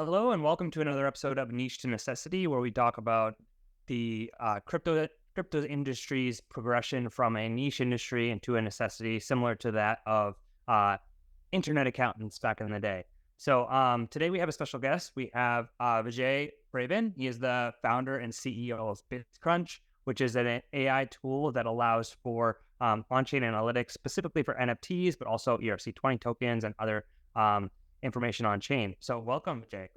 Hello and welcome to another episode of Niche to Necessity, where we talk about the crypto industry's progression from a niche industry into a necessity, similar to that of internet accountants back in the day. So today we have a special guest. We have Vijay Pravin. He is the founder and CEO of bitsCrunch, which is an AI tool that allows for on-chain analytics, specifically for NFTs, but also ERC-20 tokens and other information on chain. So welcome, Vijay.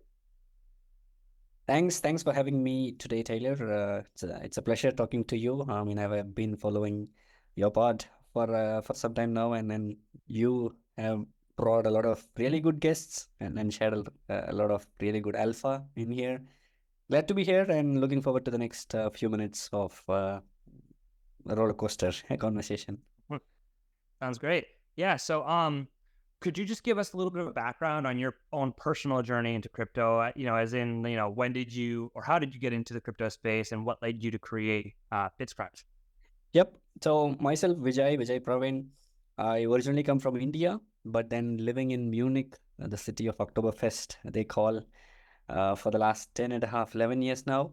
Thanks for having me today, Taylor. It's a pleasure talking to you. I mean, I've been following your pod for some time now, and then you have brought a lot of really good guests and shared a lot of really good alpha in here. Glad to be here and looking forward to the next few minutes of roller coaster conversation. Sounds great. Yeah. So, could you just give us a little bit of a background on your own personal journey into crypto? As in, when did you or how did you get into the crypto space, and what led you to create bitsCrunch? Yep. So myself, Vijay Pravin. I originally come from India, but then living in Munich, the city of Oktoberfest, they call, for the last 10 and a half, 11 years now.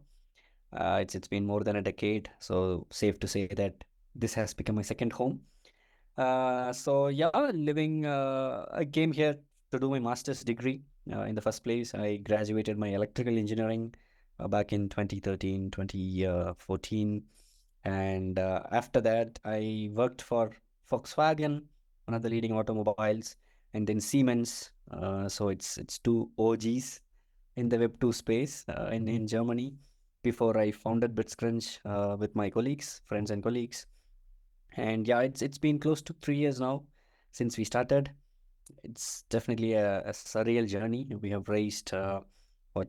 It's been more than a decade, so safe to say that this has become my second home. So yeah, I came here to do my master's degree. In the first place, I graduated my electrical engineering back in 2013, 2014. And after that, I worked for Volkswagen, one of the leading automobiles, and then Siemens. So it's two OGs in the Web2 space in Germany before I founded bitsCrunch with my friends and colleagues. And yeah, it's been close to 3 years now since we started. It's definitely a surreal journey. We have raised what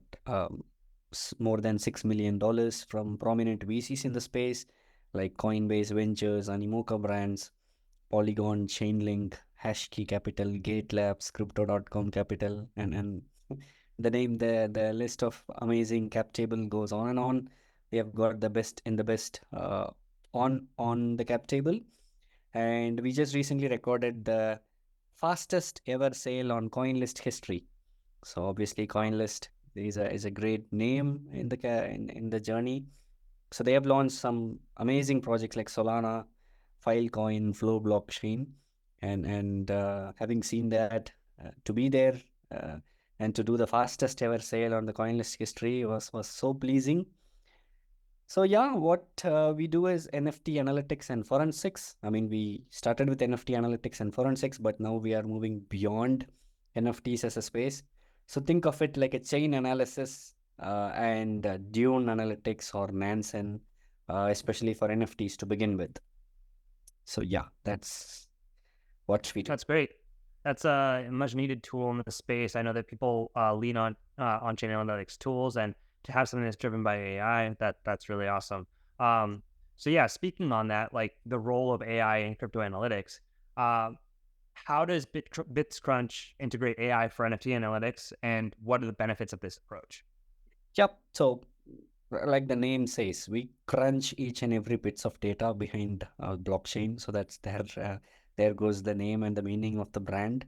more than $6 million from prominent VCs in the space, like Coinbase Ventures, Animoca Brands, Polygon, Chainlink, Hashkey Capital, Gate Labs, Crypto.com Capital, and the list of amazing cap table goes on and on. We have got the best in the best on the cap table, and we just recently recorded the fastest ever sale on CoinList history. So obviously, CoinList is a great name in the journey. So they have launched some amazing projects like Solana, Filecoin, Flow Blockchain, and having seen that, to be there uh, and to do the fastest ever sale on the CoinList history was so pleasing. So yeah, what we do is NFT analytics and forensics. I mean, we started with NFT analytics and forensics, but now we are moving beyond NFTs as a space. So think of it like a chain analysis and Dune analytics or Nansen, especially for NFTs to begin with. So yeah, that's what we do. That's great. That's a much needed tool in the space. I know that people lean on chain analytics tools, and to have something that's driven by AI, that's really awesome. So yeah, speaking on that, like the role of AI in crypto analytics, how does bitsCrunch integrate AI for NFT analytics, and what are the benefits of this approach? Yep. So like the name says, we crunch each and every bits of data behind a blockchain. So that's there goes the name and the meaning of the brand.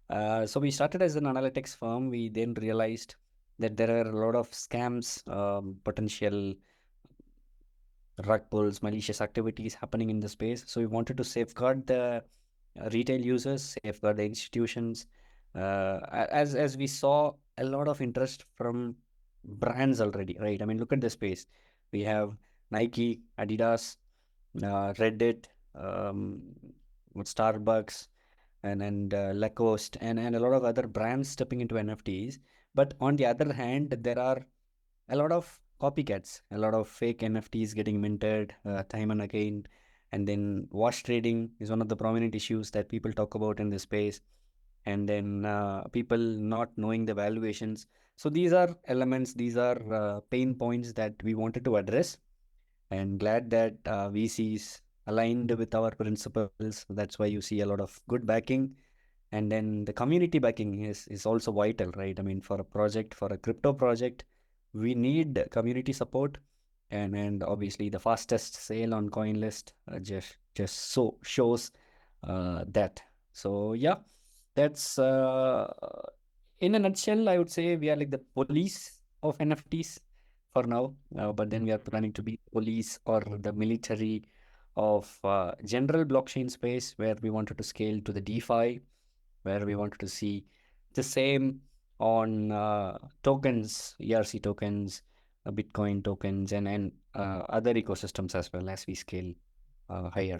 So we started as an analytics firm. We then realized that there are a lot of scams, potential rug pulls, malicious activities happening in the space. So we wanted to safeguard the retail users, safeguard the institutions. As we saw a lot of interest from brands already, right? I mean, look at the space. We have Nike, Adidas, Reddit, Starbucks, and Lacoste, and a lot of other brands stepping into NFTs. But on the other hand, there are a lot of copycats, a lot of fake NFTs getting minted time and again. And then wash trading is one of the prominent issues that people talk about in this space. And then people not knowing the valuations. So these are elements, these are pain points that we wanted to address. And glad that VCs aligned with our principles. That's why you see a lot of good backing. And then the community backing is also vital, right? I mean, for a project, for a crypto project, we need community support, and obviously the fastest sale on CoinList just so shows that. So yeah, that's In a nutshell, I would say we are like the police of NFTs for now, but then we are planning to be police or the military of general blockchain space, where we wanted to scale to the DeFi, where we wanted to see the same on tokens, ERC tokens, Bitcoin tokens, and other ecosystems as well as we scale higher.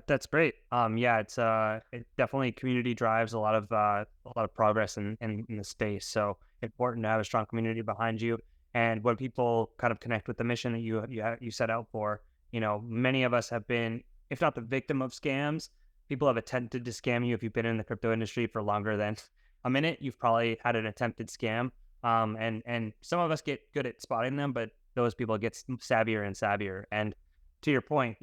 That's great. Yeah, it definitely community drives a lot of progress in the space. So important to have a strong community behind you. And when people kind of connect with the mission that you set out for, many of us have been, if not the victim of scams, people have attempted to scam you. If you've been in the crypto industry for longer than a minute, you've probably had an attempted scam. And some of us get good at spotting them, but those people get savvier and savvier. And to your point,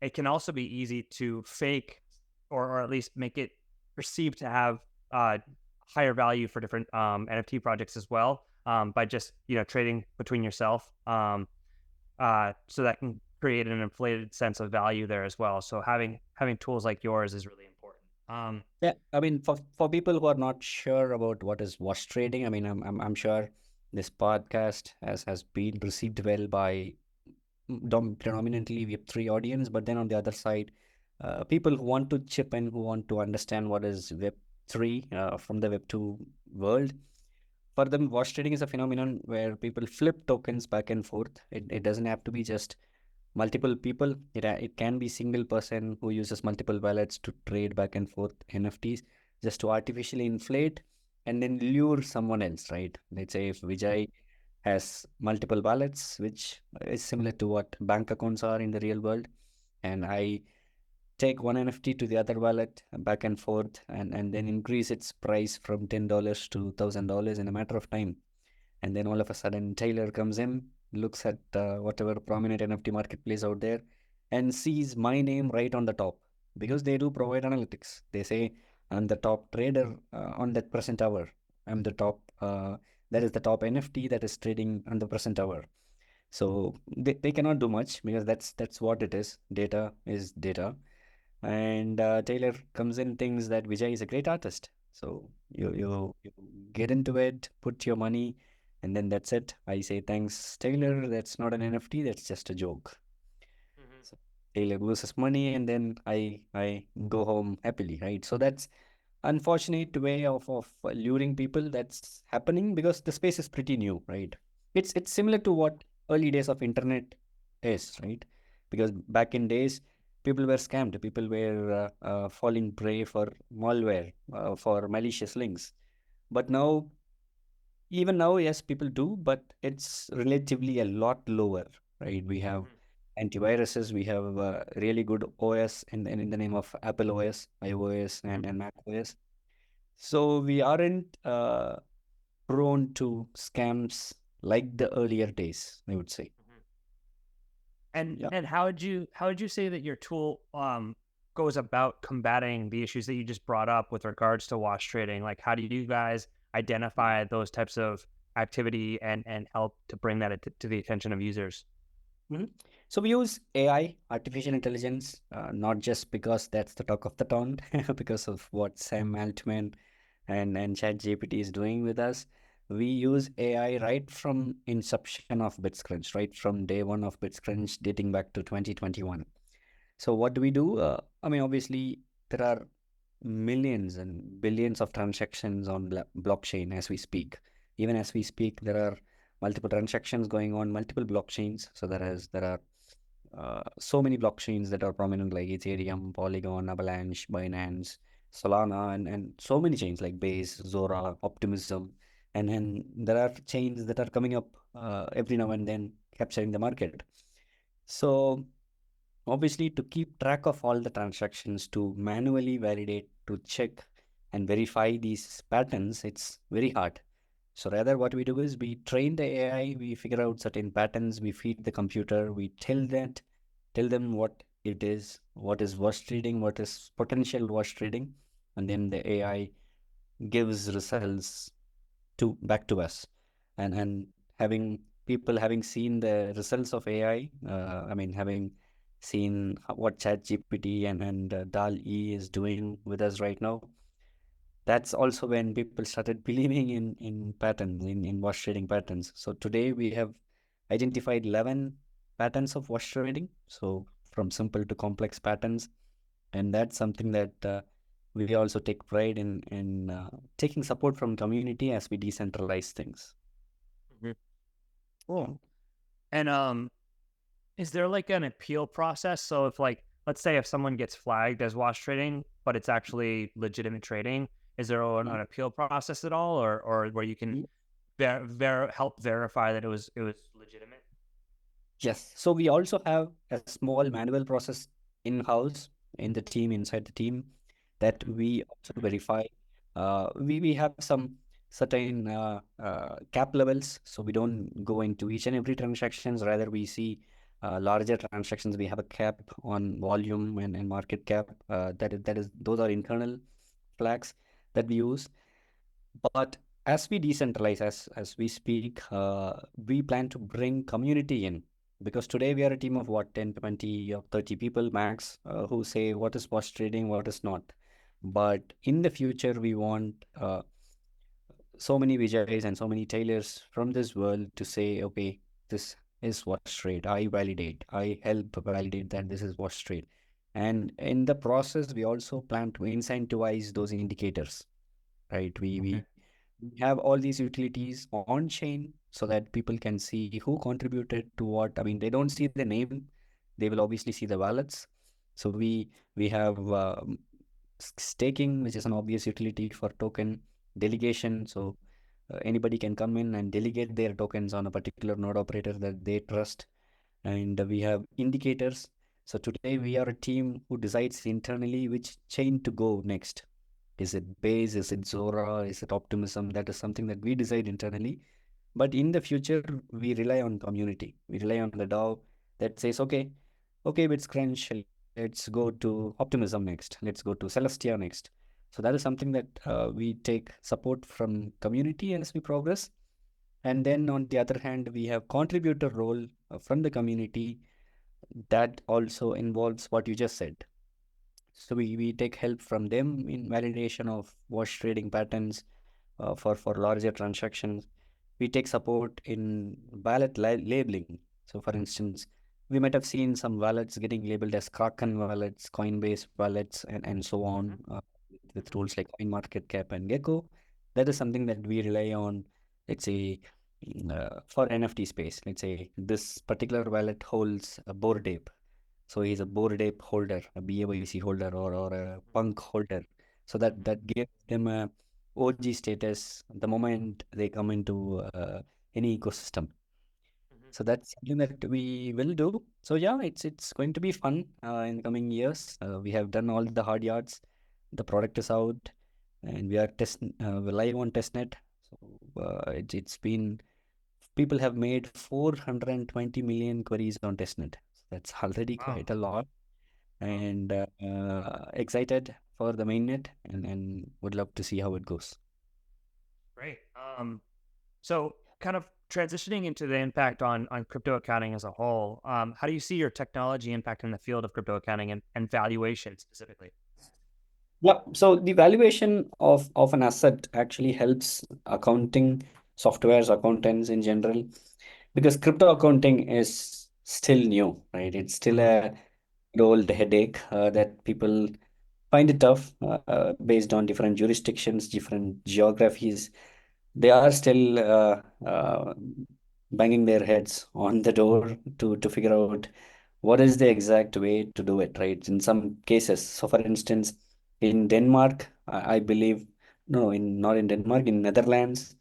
it can also be easy to fake or at least make it perceived to have higher value for different NFT projects as well, by just trading between yourself. So that can create an inflated sense of value there as well. So having tools like yours is really important. Yeah, I mean, for people who are not sure about what is wash trading, I mean, I'm sure this podcast has been received well by predominantly Web3 audience, but then on the other side, people who want to chip in, who want to understand what is Web3 from the Web2 world. For them, wash trading is a phenomenon where people flip tokens back and forth. It doesn't have to be just multiple people. It can be single person who uses multiple wallets to trade back and forth NFTs just to artificially inflate and then lure someone else, right? Let's say if Vijay has multiple wallets, which is similar to what bank accounts are in the real world, and I take one NFT to the other wallet back and forth and then increase its price from $10 to $1,000 in a matter of time. And then all of a sudden, Taylor comes in, looks at whatever prominent NFT marketplace out there, and sees my name right on the top because they do provide analytics. They say, I'm the top trader on that present hour. I'm the top, that is the top NFT that is trading on the present hour. So they cannot do much because that's what it is. Data is data. And Taylor comes in, thinks that Vijay is a great artist. So you get into it, put your money, and then that's it. I say, thanks, Taylor. That's not an NFT. That's just a joke. Mhm. So Taylor loses money, and then I go home happily, right? So that's unfortunate way of luring people that's happening because the space is pretty new, right? It's similar to what early days of internet is, right? Because back in days, people were scammed, people were falling prey for malware, for malicious links. But now, even now, yes, people do, but it's relatively a lot lower, right? We have antiviruses, we have really good OS in the name of Apple OS, iOS, and Mac OS. So we aren't prone to scams like the earlier days, I would say. And Yeah. and how would you say that your tool goes about combating the issues that you just brought up with regards to wash trading? Like, how do you guys identify those types of activity and help to bring that to the attention of users? Mhm. So we use AI, artificial intelligence, not just because that's the talk of the town, because of what Sam Altman and ChatGPT is doing with us. We use AI right from inception of bitsCrunch, right from day one of bitsCrunch, dating back to 2021. So what do we do? I mean, obviously, there are millions and billions of transactions on blockchain as we speak. Even as we speak, there are multiple transactions going on, multiple blockchains. So there are so many blockchains that are prominent like Ethereum, Polygon, Avalanche, Binance, Solana, and so many chains like Base, Zora, Optimism. And then there are chains that are coming up every now and then, capturing the market. So obviously, to keep track of all the transactions, to manually validate, to check and verify these patterns, it's very hard. So rather what we do is we train the AI, we figure out certain patterns, we feed the computer, we tell them what it is, what is wash trading, what is potential wash trading, and then the AI gives results to back to us. And having people having seen the results of AI, I mean having seen what ChatGPT and DAL-E is doing with us right now, That's also when people started believing in patterns, in wash trading patterns. So today we have identified 11 patterns of wash trading. So from simple to complex patterns, and that's something that we also take pride in taking support from community as we decentralize things. Mhm. Cool. And is there like an appeal process? So if like let's say if someone gets flagged as wash trading, but it's actually legitimate trading, is there an appeal process at all, or where you can help verify that it was legitimate? Yes. So we also have a small manual process in-house in the team, inside the team, that we also verify. We have some certain cap levels, so we don't go into each and every transactions. Rather, we see larger transactions. We have a cap on volume and market cap. That is those are internal flags that we use. But as we decentralize, as we speak, we plan to bring community in, because today we are a team of what, 10, 20, or 30 people max, who say what is wash trading, what is not. But in the future, we want so many Vijays and so many Taylors from this world to say, okay, this is wash trade. I validate, I help validate that this is wash trade. And in the process, we also plan to incentivize those indicators, right? We Okay. have all these utilities on chain so that people can see who contributed to what. I mean, they don't see the name, they will obviously see the wallets. So we have staking, which is an obvious utility for token delegation. So anybody can come in and delegate their tokens on a particular node operator that they trust. And we have indicators. So today we are a team who decides internally which chain to go next. Is it Base? Is it Zora? Is it Optimism? That is something that we decide internally. But in the future, we rely on community. We rely on the DAO that says, okay, bitsCrunch, let's go to Optimism next. Let's go to Celestia next. So that is something that we take support from community as we progress. And then on the other hand, we have contributor role from the community that also involves what you just said. So we take help from them in validation of wash trading patterns for larger transactions. We take support in wallet labeling. So for instance, we might have seen some wallets getting labeled as Kraken wallets, Coinbase wallets, and so on, with Mhm. tools like CoinMarketCap and Gecko. That is something that we rely on, let's say, for NFT space. Let's say this particular wallet holds a Bored Ape. So he's a Bored Ape holder, a BAYC holder, or a Punk holder. So that gives them a OG status the moment they come into any ecosystem. Mhm. So that's something that we will do. So yeah, it's going to be fun in the coming years. We have done all the hard yards. The product is out, and we are we're live on testnet. So it's been, people have made 420 million queries on testnet. So that's already Wow. quite a lot, Wow. and excited for the mainnet, and would love to see how it goes. Great. So kind of transitioning into the impact on crypto accounting as a whole, how do you see your technology impacting the field of crypto accounting and valuation specifically? Yeah, so the valuation of an asset actually helps accounting softwares, accountants in general, because crypto accounting is still new, right? It's still Mhm. a old headache that people find it tough based on different jurisdictions, different geographies. They are still banging their heads on the door to figure out what is the exact way to do it, right? In some cases. So, for instance, in Denmark, I believe, no, not in Denmark, in Netherlands,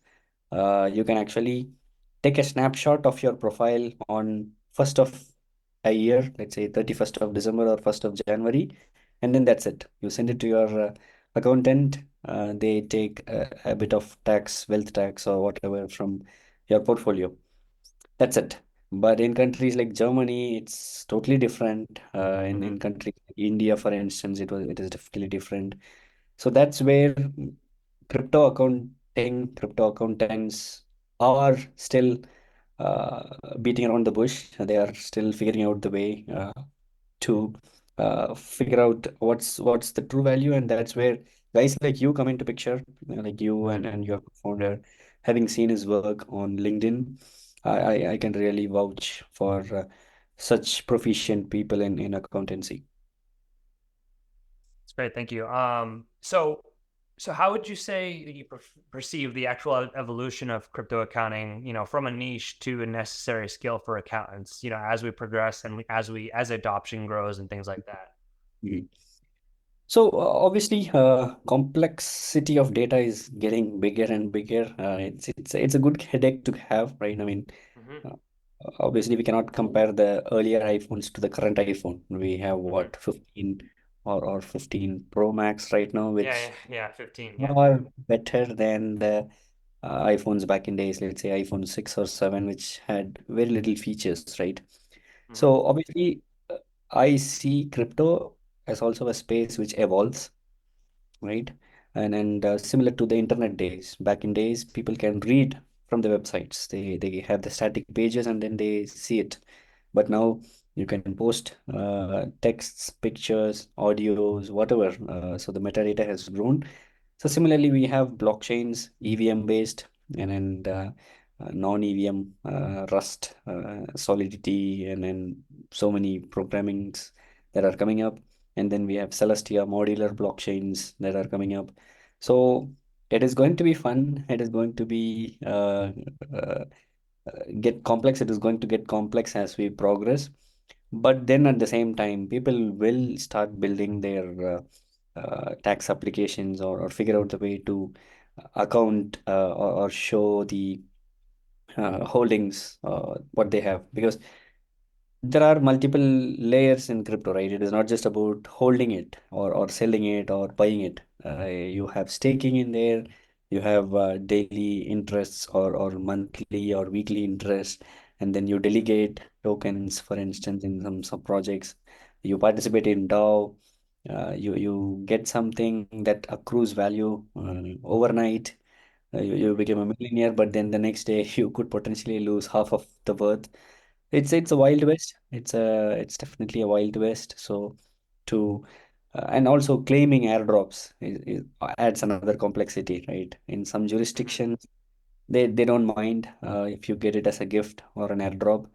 you can actually take a snapshot of your profile on first of a year, let's say 31st of December or 1st of January, and then that's it. You send it to your accountant. They take a bit of tax, wealth tax, or whatever from your portfolio. That's it. But in countries like Germany, it's totally different. In Mhm. countries like India, for instance, it is definitely different. So that's where crypto accountants are still beating around the bush. They are still figuring out the way to figure out what's the true value, and that's where guys like you come into picture, like you and your founder, having seen his work on LinkedIn, I can really vouch for such proficient people in accountancy. It's great, thank you. So how would you say you perceive the actual evolution of crypto accounting, from a niche to a necessary skill for accountants, as we progress and as adoption grows and things like that? Mhm. So obviously, complexity of data is getting bigger and bigger. It's a good headache to have, right? I mean, Hmm. uh, obviously we cannot compare the earlier iPhones to the current iPhone. We have Hmm. what 15 or 15 Pro Max right now, Yeah, yeah, which yeah, 15, yeah. are better than the iPhones back in days. Let's say iPhone 6 or 7, which had very little features, right? Hmm. So obviously, I see crypto as also a space which evolves, right? And similar to the internet days, back in days, people can read from the websites. They have the static pages and then they see it. But now you can post texts, pictures, audios, whatever. So the metadata has grown. So similarly, we have blockchains, EVM based, and non-EVM, Rust, Solidity, and then so many programmings that are coming up. And then we have Celestia modular blockchains that are coming up. So it is going to be fun. It is going to be uh, get complex. It is going to get complex as we progress. But then at the same time, people will start building their tax applications or figure out the way to account or show the holdings what they have, because there are multiple layers in crypto, right? It is not just about holding it or selling it or buying it. You have staking in there, you have daily interests or monthly or weekly interest, and then you delegate tokens, for instance, in some projects. You participate in DAO, you get something that accrues value overnight. You Hmm. become a millionaire, but then the next day you could potentially lose half of the worth. It's a wild west. It's definitely a wild west. So to and also claiming airdrops adds another complexity, right? In some Hmm. jurisdictions, they don't mind if you get it as a gift or an airdrop,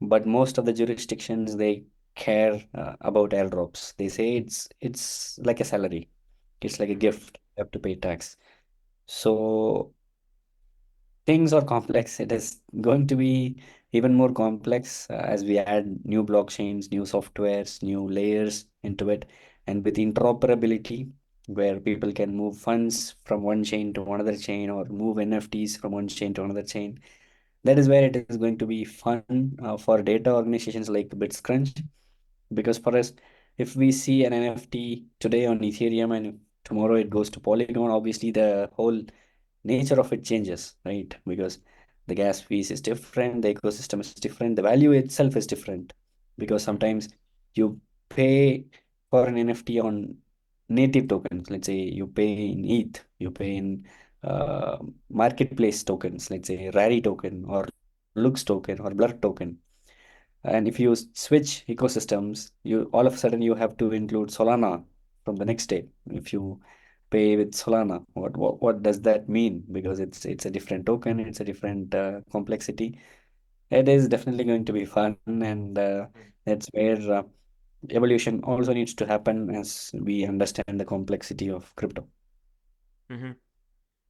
but most of the jurisdictions they care about airdrops. They say it's like a salary. It's like a Hmm. gift. You have to pay tax. So things are complex. It is going to be even more complex as we add new blockchains, new softwares, new layers into it, and with interoperability, where people can move funds from one chain to another chain or move NFTs from one chain to another chain. That is where it is going to be fun for data organizations like bitsCrunch. Because for us, if we see an NFT today on Ethereum and tomorrow it goes to Polygon, obviously the whole nature of it changes, right? Because the gas fees is different, the ecosystem is different, the value itself is different. Because Hmm. sometimes you pay for an NFT on native tokens. Let's say you pay in ETH, you pay in marketplace tokens, let's say Rari token or Lux token or Blur token. And if you switch ecosystems, you all of a sudden you have to include Solana from the next day. If you pay with Solana, what does that mean? Because it's a different token, it's a different complexity. It is definitely going to be fun, and that's where evolution also needs to happen as we understand the complexity of crypto. Hmm.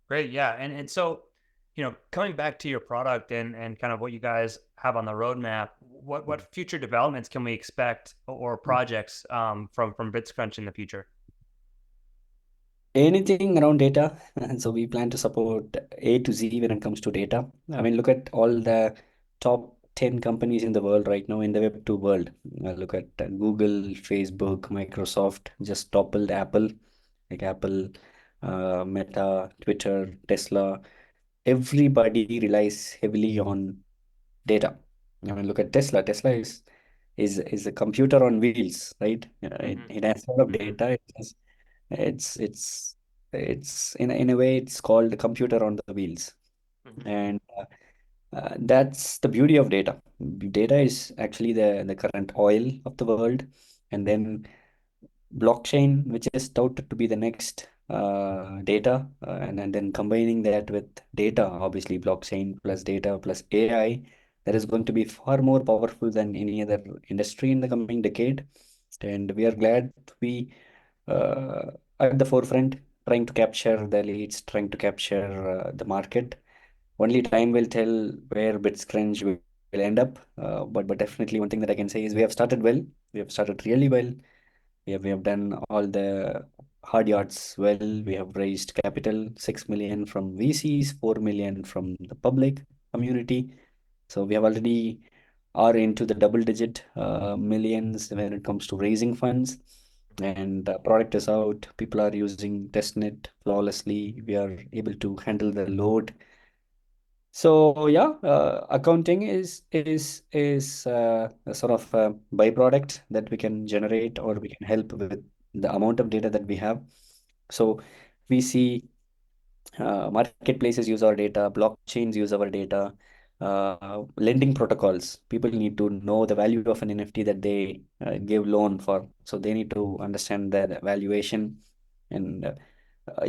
Great, yeah, and so, coming back to your product and kind of what you guys have on the roadmap, what future developments can we expect or projects from bitsCrunch in the future? Anything around data. And so we plan to support A to Z when it comes to data. I mean, look at all the top 10 companies in the world right now in the Web2 world. Look at Google, Facebook, Microsoft just toppled Apple, like Apple, Meta, Twitter, Tesla. Everybody relies heavily on data. I mean, look at Tesla. Tesla is a computer on wheels, right? Hmm. It has a lot of Hmm. data. It's it's it's in a way it's called a computer on the wheels, Hmm. and that's the beauty of data. Data is actually the current oil of the world, and then blockchain, which is touted to be the next data, and then combining that with data, obviously blockchain plus data plus AI, that is going to be far more powerful than any other industry in the coming decade. And we are glad to be uh, at the forefront, trying to capture the leads, trying to capture the market. Only time will tell where bitsCrunch will end up. But definitely one thing that I can say is we have started well. We have started really well. We have done all the hard yards well. We have raised capital, 6 million from VCs, 4 million from the public community. So we have already are into the double digit millions when it comes to raising funds. And product is out. People are using testnet flawlessly. We are able to handle the load. So yeah, accounting is a sort of a byproduct that we can generate, or we can help with the amount of data that we have. So we see marketplaces use our data, blockchains use our data, lending protocols. People need to know the value of an NFT that they give loan for. So they need to understand the valuation. And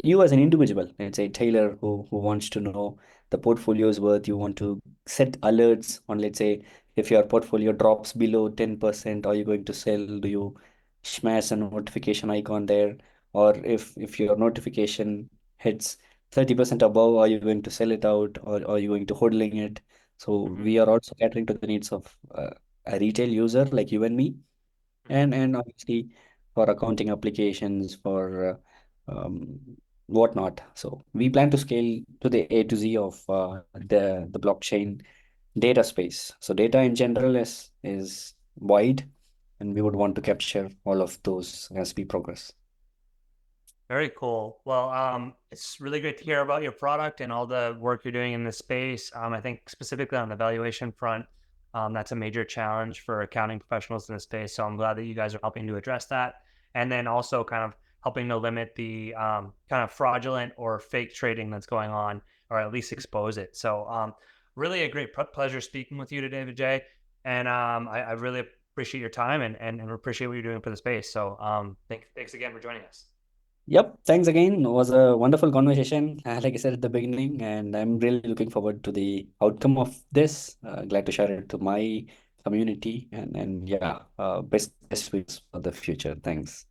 you as an individual, let's say Taylor, who wants to know the portfolio's worth, you want to set alerts on, let's say, if your portfolio drops below 10%, are you going to sell? Do you smash a notification icon there? Or if your notification hits 30% above, are you going to sell it out, or are you going to hodling it? So Mhm. we are also catering to the needs of a retail user like you and me, Mhm. and obviously for accounting applications, for um, whatnot. So we plan to scale to the A to Z of the blockchain data space. So data in general is wide, and we would want to capture all of those as we progress. Very cool. Well, it's really great to hear about your product and all the work you're doing in this space. I think specifically on the valuation front, that's a major challenge for accounting professionals in this space. So I'm glad that you guys are helping to address that, and then also kind of helping to limit the kind of fraudulent or fake trading that's going on, or at least expose it. So, really a great pleasure speaking with you today, Vijay, and I really appreciate your time and appreciate what you're doing for the space. So, thanks again for joining us. Yep, thanks again. It was a wonderful conversation, like I said at the beginning, and I'm really looking forward to the outcome of this. Glad to share it to my community, and yeah, best wishes for the future. Thanks.